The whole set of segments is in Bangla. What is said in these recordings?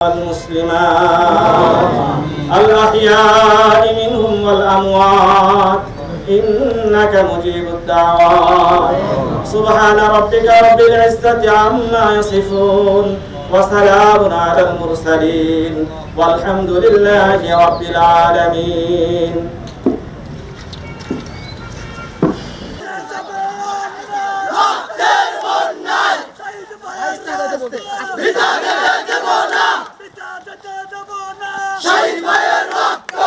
المسلمات الأحياء منهم والأموات إنك مجيب الدعوات سبحان ربك رب العزة عما يصفون وسلام على المرسلين والحمد لله رب العالمين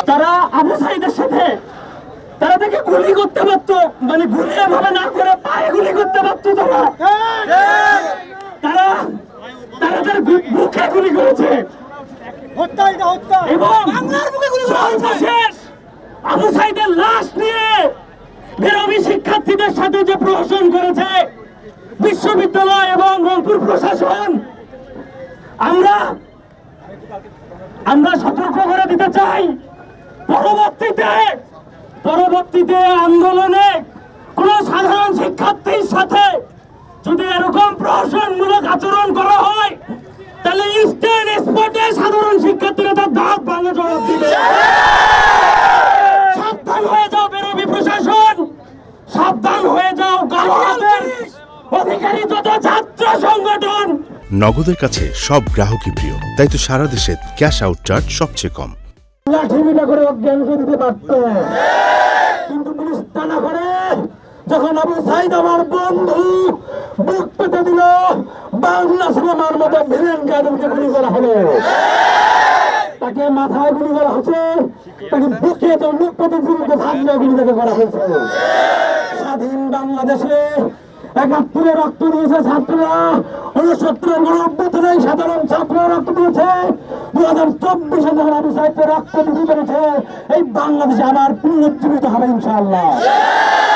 তারা আবু সাইদের সাথে তারা তাকে গুলি করতে পারতো, মানে গুলি এভাবে না করে পায়ে গুলি করতে পারতো। তারা তাদের বুকে গুলি করেছে এবং সর্বশেষ আবু সাইদের লাশ নিয়ে বেরোবি শিক্ষার্থীদের সাথে যে প্রহসন করেছে বিশ্ববিদ্যালয় এবং রংপুর প্রশাসন, আমরা সতর্ক করে দিতে চাই, পরবর্তীতে আন্দোলনে কোন সাধারণ শিক্ষার্থীর সাথে যদি এরকম প্রহসনমূলক আচরণ করা হয় তাহলে ইনস্ট্যান্ট স্পটে সাধারণ শিক্ষার্থীরা তার দাঁত ভাঙে জবাব দিবে। সাবধান হয়ে যাও বেরোবি প্রশাসন, সাবধান হয়ে যাও গণমাধ্যমের অধিকারী যত ছাত্র সংগঠন। নগদের কাছে সব গ্রাহকই প্রিয়, তাই তো সারা দেশে ক্যাশ আউট চার্জ সবচেয়ে কম। লাঠিটা করে অজ্ঞান করে দিতে পারত, কিন্তু পুলিশ তা না করে যখন আবু সাইদ আমার বন্ধু বুক পেতে দিল, বাংলা সিনেমার মতো ভিলেন কাদেরকে গুলি করা হলো, তাকে মাথায় গুলি করা হচ্ছে, তাকে বুকে তো মুখ পেতে দিল, ভাবনা গুলি তাকে করা হয়েছে। স্বাধীন বাংলাদেশে ৭১ রক্ত দিয়েছে ছাত্ররা, ৬৯ গণঅভ্যুত্থানে সাধারণ ছাত্ররা রক্ত দিয়েছে, ২০২৪ যখন আবু সাইদ রক্ত দিতে পেরেছে, এই বাংলাদেশে আবার পুনরুজ্জীবিত হবে ইনশাআল্লাহ।